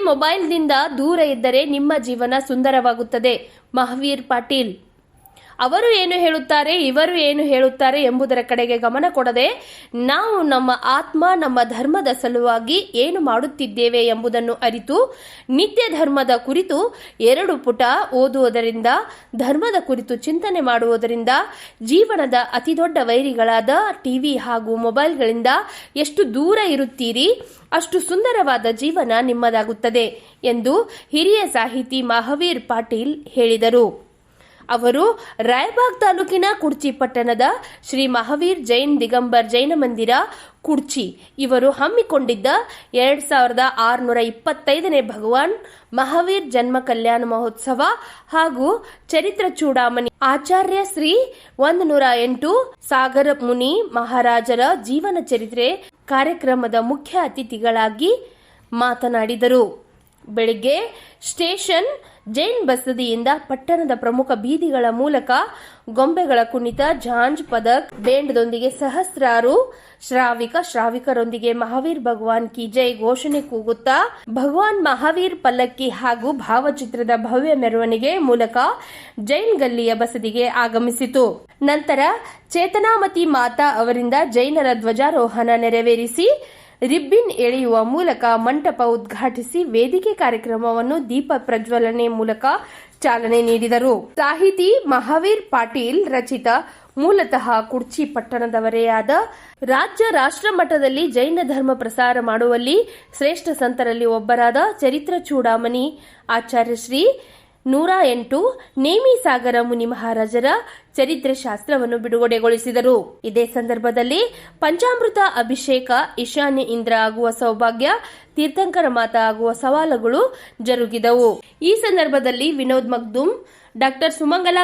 ಮೊಬೈಲ್ನಿಂದ ದೂರ ಇದ್ದರೆ ನಿಮ್ಮ ಜೀವನ ಸುಂದರವಾಗುತ್ತದೆ. ಮಹಾವೀರ್ ಪಾಟೀಲ್ ಅವರು ಏನು ಹೇಳುತ್ತಾರೆ, ಇವರು ಏನು ಹೇಳುತ್ತಾರೆ ಎಂಬುದರ ಕಡೆಗೆ ಗಮನ ಕೊಡದೆ ನಾವು ನಮ್ಮ ಆತ್ಮ, ನಮ್ಮ ಧರ್ಮದ ಸಲುವಾಗಿ ಏನು ಮಾಡುತ್ತಿದ್ದೇವೆ ಎಂಬುದನ್ನು ಅರಿತು ನಿತ್ಯ ಧರ್ಮದ ಕುರಿತು 2 ಪುಟ ಓದುವುದರಿಂದ, ಧರ್ಮದ ಕುರಿತು ಚಿಂತನೆ ಮಾಡುವುದರಿಂದ ಜೀವನದ ಅತಿದೊಡ್ಡ ವೈರಿಗಳಾದ ಟಿವಿ ಹಾಗೂ ಮೊಬೈಲ್ಗಳಿಂದ ಎಷ್ಟು ದೂರ ಇರುತ್ತೀರಿ ಅಷ್ಟು ಸುಂದರವಾದ ಜೀವನ ನಿಮ್ಮದಾಗುತ್ತದೆ ಎಂದು ಹಿರಿಯ ಸಾಹಿತಿ ಮಹಾವೀರ್ ಪಾಟೀಲ್ ಹೇಳಿದರು. ಅವರು ರಾಯಬಾಗ್ ತಾಲೂಕಿನ ಕುಡ್ಚಿ ಪಟ್ಟಣದ ಶ್ರೀ ಮಹಾವೀರ್ ಜೈನ್ ದಿಗಂಬರ್ ಜೈನ ಮಂದಿರ ಕುಡ್ಚಿ ಇವರು ಹಮ್ಮಿಕೊಂಡಿದ್ದ 2625ನೇ ಭಗವಾನ್ ಮಹಾವೀರ್ ಜನ್ಮ ಕಲ್ಯಾಣ ಮಹೋತ್ಸವ ಹಾಗೂ ಚರಿತ್ರ ಚೂಡಾಮಣಿ ಆಚಾರ್ಯ ಶ್ರೀ 108 ಸಾಗರ ಮುನಿ ಮಹಾರಾಜರ ಜೀವನ ಚರಿತ್ರೆ ಕಾರ್ಯಕ್ರಮದ ಮುಖ್ಯ ಅತಿಥಿಗಳಾಗಿ ಮಾತನಾಡಿದರು. ಬೆಳಿಗ್ಗೆ ಸ್ಟೇಷನ್ ಜೈನ್ ಬಸದಿಯಿಂದ ಪಟ್ಟಣದ ಪ್ರಮುಖ ಬೀದಿಗಳ ಮೂಲಕ ಗೊಂಬೆಗಳ ಕುಣಿತ, ಝಾಂಜ್, ಪದಕ್, ಬೇಂಡ್ದೊಂದಿಗೆ ಸಹಸ್ರಾರು ಶ್ರಾವಿಕರೊಂದಿಗೆ ಮಹಾವೀರ್ ಭಗವಾನ್ ಕಿ ಜೈ ಘೋಷಣೆ ಕೂಗುತ್ತಾ ಭಗವಾನ್ ಮಹಾವೀರ್ ಪಲ್ಲಕ್ಕಿ ಹಾಗೂ ಭಾವಚಿತ್ರದ ಭವ್ಯ ಮೆರವಣಿಗೆ ಮೂಲಕ ಜೈನ್ ಗಲ್ಲಿಯ ಬಸದಿಗೆ ಆಗಮಿಸಿತು. ನಂತರ ಚೇತನಾಮತಿ ಮಾತಾ ಅವರಿಂದ ಜೈನರ ಧ್ವಜಾರೋಹಣ ನೆರವೇರಿಸಿ ರಿಬ್ಬಿನ್ ಎಳೆಯುವ ಮೂಲಕ ಮಂಟಪ ಉದ್ಘಾಟಿಸಿ ವೇದಿಕೆ ಕಾರ್ಯಕ್ರಮವನ್ನು ದೀಪ ಪ್ರಜ್ವಲನೆ ಮೂಲಕ ಚಾಲನೆ ನೀಡಿದರು. ಸಾಹಿತಿ ಮಹಾವೀರ್ ಪಾಟೀಲ್ ರಚಿತ, ಮೂಲತಃ ಕುಡ್ಚಿ ಪಟ್ಟಣದವರೇ ಆದ, ರಾಜ್ಯ ರಾಷ್ಟ್ರ ಮಟ್ಟದಲ್ಲಿ ಜೈನ ಧರ್ಮ ಪ್ರಸಾರ ಮಾಡುವಲ್ಲಿ ಶ್ರೇಷ್ಠ ಸಂತರಲ್ಲಿ ಒಬ್ಬರಾದ ಚರಿತ್ರ ಚೂಡಾಮಣಿ ಆಚಾರ್ಯ ಶ್ರೀ 108 ನೇಮಿ ಸಾಗರ ಮುನಿ ಮಹಾರಾಜರ ಚರಿತ್ರೆ ಶಾಸ್ತ್ರವನ್ನು ಬಿಡುಗಡೆಗೊಳಿಸಿದರು. ಇದೇ ಸಂದರ್ಭದಲ್ಲಿ ಪಂಚಾಮೃತ ಅಭಿಷೇಕ, ಈಶಾನ್ಯ ಇಂದ್ರ ಆಗುವ ಸೌಭಾಗ್ಯ, ತೀರ್ಥಂಕರ ಮಾತಾ ಆಗುವ ಸವಾಲುಗಳು ಜರುಗಿದವು. ಈ ಸಂದರ್ಭದಲ್ಲಿ ವಿನೋದ್ ಮಗ್ದುಮ್, ಡಾಕ್ಟರ್ ಸುಮಂಗಲ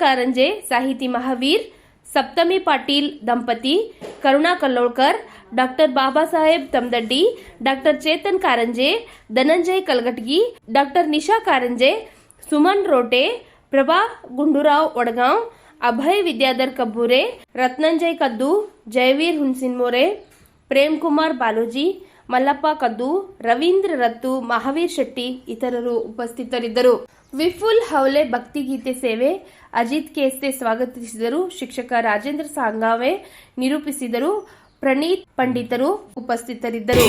ಕಾರಂಜೆ, ಸಾಹಿತಿ ಮಹಾವೀರ್, ಸಪ್ತಮಿ ಪಾಟೀಲ್ ದಂಪತಿ, ಕರುಣಾ Kallolkar, doctor Baba Saheb ತಮ್ದಡ್ಡಿ, doctor Chetan ಕಾರಂಜೆ, Dhananjay ಕಲ್ಗಟ್ಗಿ, doctor Nisha ಕಾರಂಜೆ, Suman ರೋಟೆ, Prabha Gundu Rao Vadgaon, Abhay Vidyadhar ಕಬ್ಬೂರೆ, ರತ್ನಂಜಯ್ ಕದ್ದು, ಜಯವೀರ್ ಹುಣಸಿನ್ಮೋರೆ, ಪ್ರೇಮ್ ಕುಮಾರ್ ಬಾಲೋಜಿ, ಮಲ್ಲಪ್ಪ ಕದ್ದು, ರವೀಂದ್ರ ರತ್ತು, ಮಹಾವೀರ್ ಶೆಟ್ಟಿ ಇತರರು ಉಪಸ್ಥಿತರಿದ್ದರು. ವಿಫುಲ್ ಹೌಲೆ ಭಕ್ತಿಗೀತೆ ಸೇವೆ ಅಜಿತ್ ಕೇಸ್ತೆ ಸ್ವಾಗತಿಸಿದರು. ಶಿಕ್ಷಕ ರಾಜೇಂದ್ರ ಸಾಂಗಾವೆ ನಿರೂಪಿಸಿದರು. ಪ್ರಣೀತ್ ಪಂಡಿತರು ಉಪಸ್ಥಿತರಿದ್ದರು.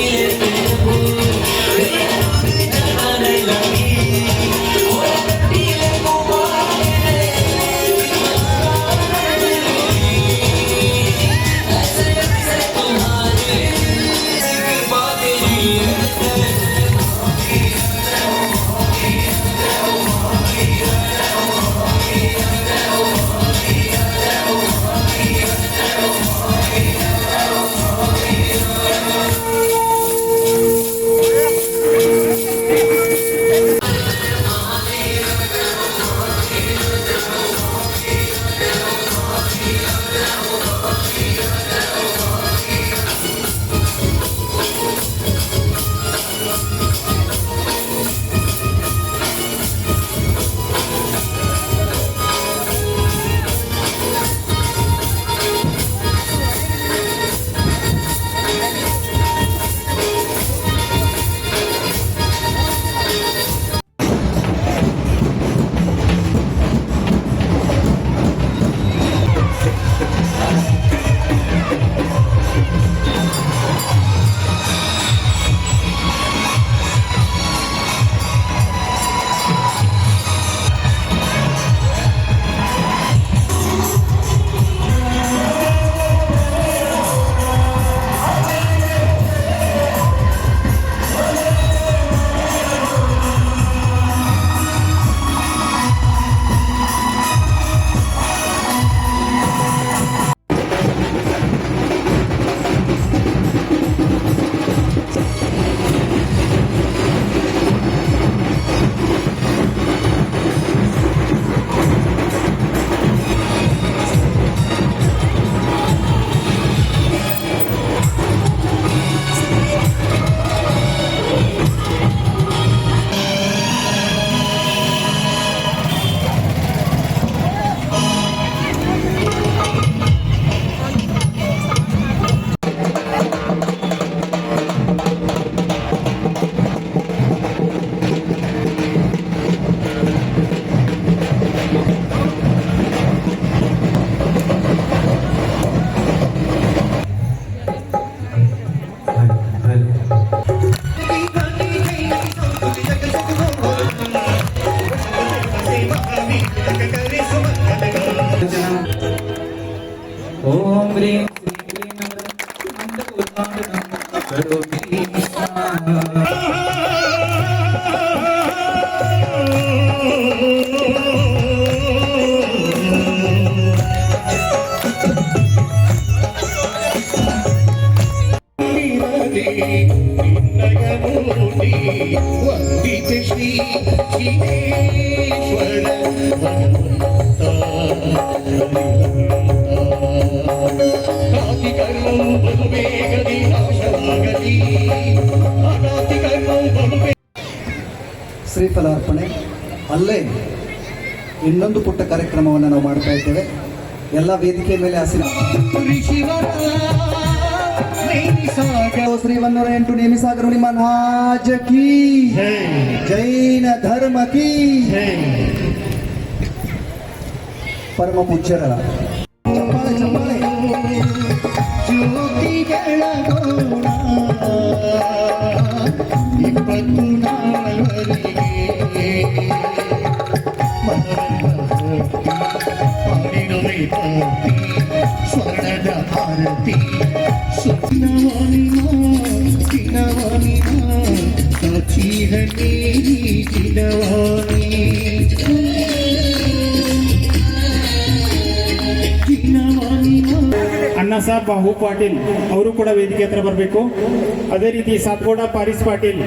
ವಂದಿತ ಶ್ರೀ ಶಿವೇಶ್ವರ ಭಗವಂತ ಅನಾದಿ ಕರ್ಮವು ಬಲು ಬೇಗದಿ ನಾಶವಾಗಲಿ ಅನಾದಿ ಕರ್ಮವು ಬಲು ಶ್ರೀಫಲಾರ್ಪಣೆ ಅಲ್ಲೇ ಇನ್ನೊಂದು ಪುಟ್ಟ ಕಾರ್ಯಕ್ರಮವನ್ನು ನಾವು ಮಾಡ್ತಾ ಇದ್ದೇವೆ. ಎಲ್ಲ ವೇದಿಕೆ ಮೇಲೆ ಶ್ರೀ 108 ನೇಮಿಸಾಗರ ನಿಮ್ಮ ಮಹಾರಾಜ ಕೀ ಜೈನ ಧರ್ಮ ಕೀ ಪರಮ ಪೂಜ್ಯರ ಚಪ್ಪಾಳೆ ಚಪ್ಪಾಳೆ ಜ್ಯೋತಿಗಳ ಗೋಣ 24ವರೆಗೆ ಸ್ವರ್ಣದ ಭಾರತಿ ಸುಖಿನವಾನಿನ ಸಚಿಹನೇ ಚಿನವಾನಿ ಅಣ್ಣ ಸಾಬ್ ಬಾಹು ಪಾಟೀಲ್ ಅವರು ಕೂಡ ವೇದಿಕೆ ಹತ್ರ ಬರಬೇಕು. ಅದೇ ರೀತಿ ಸಾತ್ಗೋಡ ಪಾರಿಸ್ ಪಾಟೀಲ್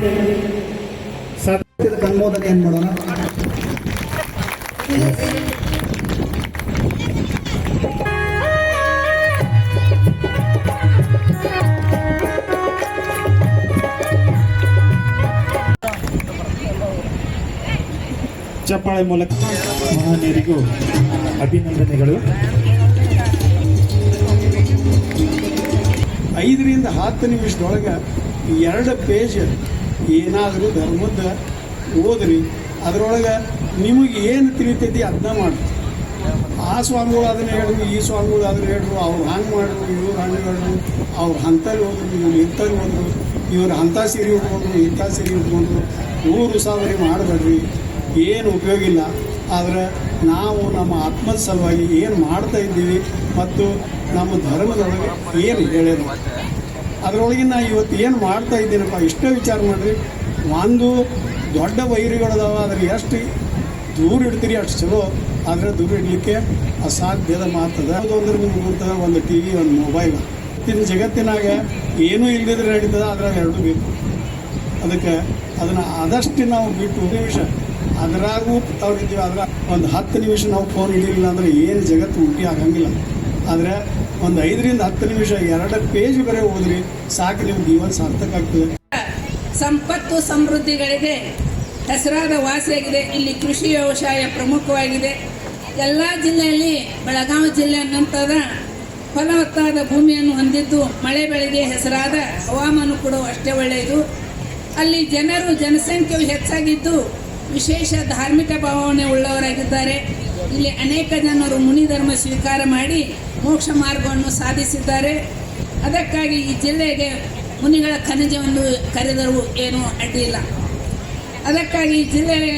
ಅನುಮೋದನೆ ಏನ್ ಮಾಡೋಣ. ಚಪ್ಪಾಳೆ ಮೂಲಕ ಮಹಾನೀಯರಿಗೂ ಅಭಿನಂದನೆಗಳು. 5 ರಿಂದ 10 ನಿಮಿಷದೊಳಗೆ 2 ಪೇಜ್ ಏನಾದರೂ ಧರ್ಮದ ಓದ್ರಿ. ಅದರೊಳಗೆ ನಿಮಗೆ ಏನು ತಿಳಿತೈತಿ ಅದನ್ನ ಮಾಡ್ರಿ. ಆ ಸ್ವಾಮಿಗಳು ಅದನ್ನ ಹೇಳಿದ್ರು, ಈ ಸ್ವಾಮಿಗಳು ಅದನ್ನ ಹೇಳಿದ್ರು, ಅವ್ರು ಹಂಗೆ ಮಾಡಿದ್ರು, ಇವ್ರು ಹಂಗೆ ಹೇಳಿದ್ರು, ಅವ್ರು ಅಂಥಲ್ಲಿ ಹೋದ್ರು, ಇವ್ರು ಇಂಥಲ್ಲಿ ಹೋದ್ರು, ಇವ್ರು ಅಂಥ ಸೀರೆ ಉಟ್ಕೊಂಡ್ರು, ಇಂಥ ಸೀರೆ ಉಟ್ಕೊಂಡ್ರು. ಊರು ಸಾವಿರ ಮಾಡಬೇಡ್ರಿ, ಏನು ಉಪಯೋಗ ಇಲ್ಲ. ಆದರೆ ನಾವು ನಮ್ಮ ಆತ್ಮದ ಸಲುವಾಗಿ ಏನು ಮಾಡ್ತಾ ಇದ್ದೀವಿ ಮತ್ತು ನಮ್ಮ ಧರ್ಮದೊಳಗೆ ಏನು ಹೇಳ್ಯಾರ ಅದರೊಳಗಿನ ಇವತ್ತು ಏನು ಮಾಡ್ತಾ ಇದ್ದೀನಪ್ಪ ಇಷ್ಟೇ ವಿಚಾರ ಮಾಡಿರಿ. ಒಂದು ದೊಡ್ಡ ವೈರಿಗಳದಾವ, ಅದ್ರ ಎಷ್ಟು ದೂರ ಇಡ್ತೀರಿ ಅಷ್ಟು ಚಲೋ. ಆದರೆ ದೂರ ಇಡಲಿಕ್ಕೆ ಅಸಾಧ್ಯದ ಮಾತದ. ಒಂದ್ರ ಮುಂದೆ ಒಂದು ಟಿ ವಿ, ಒಂದು ಮೊಬೈಲ್. ಇವತ್ತಿನ ಜಗತ್ತಿನಾಗ ಏನೂ ಇಲ್ಲದಿದ್ರೆ ನಡೀತದ, ಅದ್ರಾಗ 2 ಬೇಕು. ಅದಕ್ಕೆ ಅದನ್ನು ಆದಷ್ಟು ನಾವು ಬಿಟ್ಟು ನಿಮಿಷ ಅದರಾಗೂ ತಗೊಂಡಿದ್ದೀವಿ. ಅದ್ರ ಒಂದು 10 ನಿಮಿಷ ನಾವು ಫೋನ್ ಹಿಡಿಲಿಲ್ಲ ಅಂದರೆ ಏನು ಜಗತ್ತು ಮುಟ್ಟಿ ಆಗಂಗಿಲ್ಲ. ಆದರೆ ಒಂದು 5 ರಿಂದ 10 ನಿಮಿಷ 2 ಪೇಜ್ ಬರೀ ಓದ್ರಿ ಸಾಕು, ನಿಮ್ಮ ಜೀವನ ಸಾರ್ಥಕ ಆಗ್ತದೆ. ಸಂಪತ್ತು ಸಮೃದ್ಧಿಗಳಿಗೆ ಹೆಸರಾದ ವಾಸಿಯಾಗಿದೆ. ಇಲ್ಲಿ ಕೃಷಿ ವ್ಯವಸಾಯ ಪ್ರಮುಖವಾಗಿದೆ. ಎಲ್ಲ ಜಿಲ್ಲೆಯಲ್ಲಿ ಬೆಳಗಾವಿ ಜಿಲ್ಲೆ ನಂತರ ಫಲವತ್ತಾದ ಭೂಮಿಯನ್ನು ಹೊಂದಿದ್ದು, ಮಳೆ ಬೆಳೆಗೆ ಹೆಸರಾದ ಹವಾಮಾನ ಕೂಡ ಅಷ್ಟೇ ಒಳ್ಳೆಯದು. ಅಲ್ಲಿ ಜನಸಂಖ್ಯೆಯು ಹೆಚ್ಚಾಗಿದ್ದು ವಿಶೇಷ ಧಾರ್ಮಿಕ ಭಾವನೆ ಉಳ್ಳವರಾಗಿದ್ದಾರೆ. ಇಲ್ಲಿ ಅನೇಕ ಜನರು ಮುನಿಧರ್ಮ ಸ್ವೀಕಾರ ಮಾಡಿ ಮೋಕ್ಷ ಮಾರ್ಗವನ್ನು ಸಾಧಿಸಿದ್ದಾರೆ. ಅದಕ್ಕಾಗಿ ಈ ಜಿಲ್ಲೆಗೆ ಮುನಿಗಳ ಖನಿಜವನ್ನು ಕರೆದರೂ ಏನೂ ಅಡ್ಡಿಯಿಲ್ಲ. ಅದಕ್ಕಾಗಿ ಈ ಜಿಲ್ಲೆಗೆ